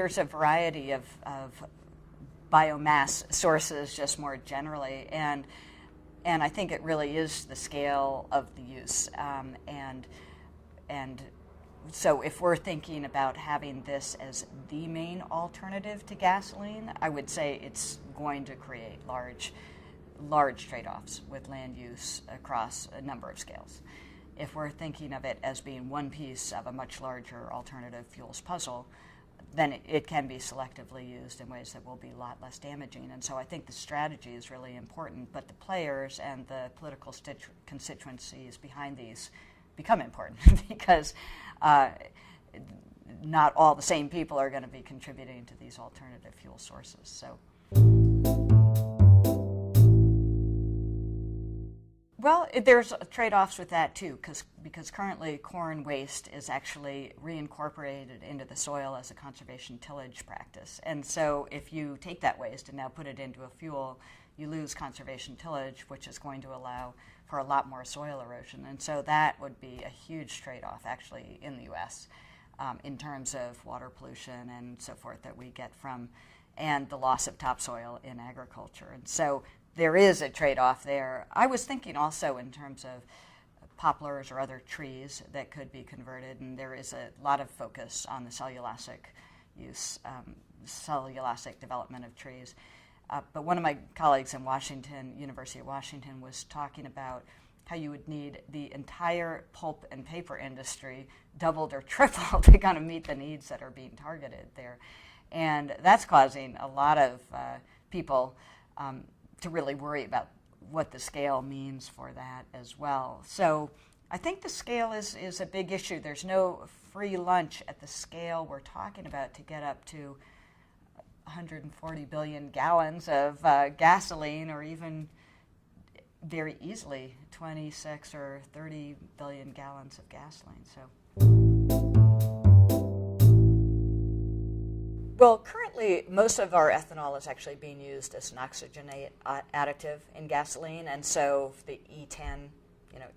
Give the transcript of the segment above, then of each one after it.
there's a variety of biomass sources just more generally, and I think it really is the scale of the use, and so if we're thinking about having this as the main alternative to gasoline, I would say it's going to create large trade-offs with land use across a number of scales. If we're thinking of it as being one piece of a much larger alternative fuels puzzle, then it can be selectively used in ways that will be a lot less damaging. And so I think the strategy is really important, but the players and the political constituencies behind these become important because not all the same people are going to be contributing to these alternative fuel sources. So, well, there's trade-offs with that too, because currently corn waste is actually reincorporated into the soil as a conservation tillage practice. And so if you take that waste and now put it into a fuel, you lose conservation tillage, which is going to allow for a lot more soil erosion. And so that would be a huge trade-off actually in the U.S. In terms of water pollution and so forth that we get from, and the loss of topsoil in agriculture. And so there is a trade-off there. I was thinking also in terms of poplars or other trees that could be converted, and there is a lot of focus on the cellulosic use, cellulosic development of trees. But one of my colleagues in Washington, University of Washington, was talking about how you would need the entire pulp and paper industry doubled or tripled to kind of meet the needs that are being targeted there. And that's causing a lot of people to really worry about what the scale means for that as well. So I think the scale is a big issue. There's no free lunch at the scale we're talking about to get up to 140 billion gallons of gasoline, or even very easily 26 or 30 billion gallons of gasoline. So, well, currently most of our ethanol is actually being used as an oxygenate additive in gasoline, and so the E10,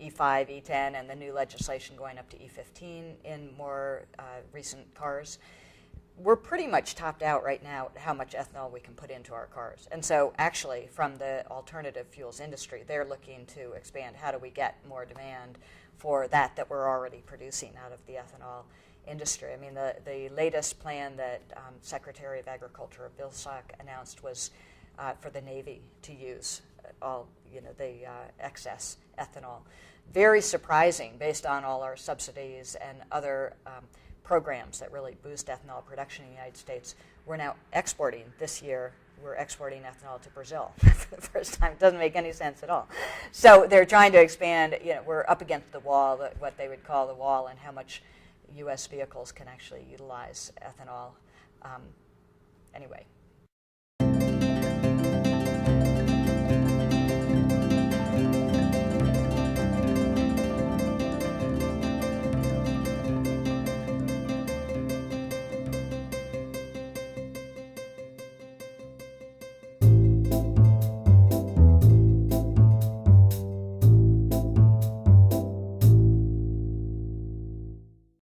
E5, E10, and the new legislation going up to E15 in more recent cars, we're pretty much topped out right now at how much ethanol we can put into our cars. And so actually from the alternative fuels industry, they're looking to expand how do we get more demand for that we're already producing out of the ethanol industry. I mean, the latest plan that Secretary of Agriculture Vilsack announced was for the Navy to use all the excess ethanol. Very surprising based on all our subsidies and other programs that really boost ethanol production in the United States. We're now exporting this year. We're exporting ethanol to Brazil for the first time. It doesn't make any sense at all. So they're trying to expand. We're up against the wall, what they would call the wall, and how much U.S. vehicles can actually utilize ethanol. Anyway.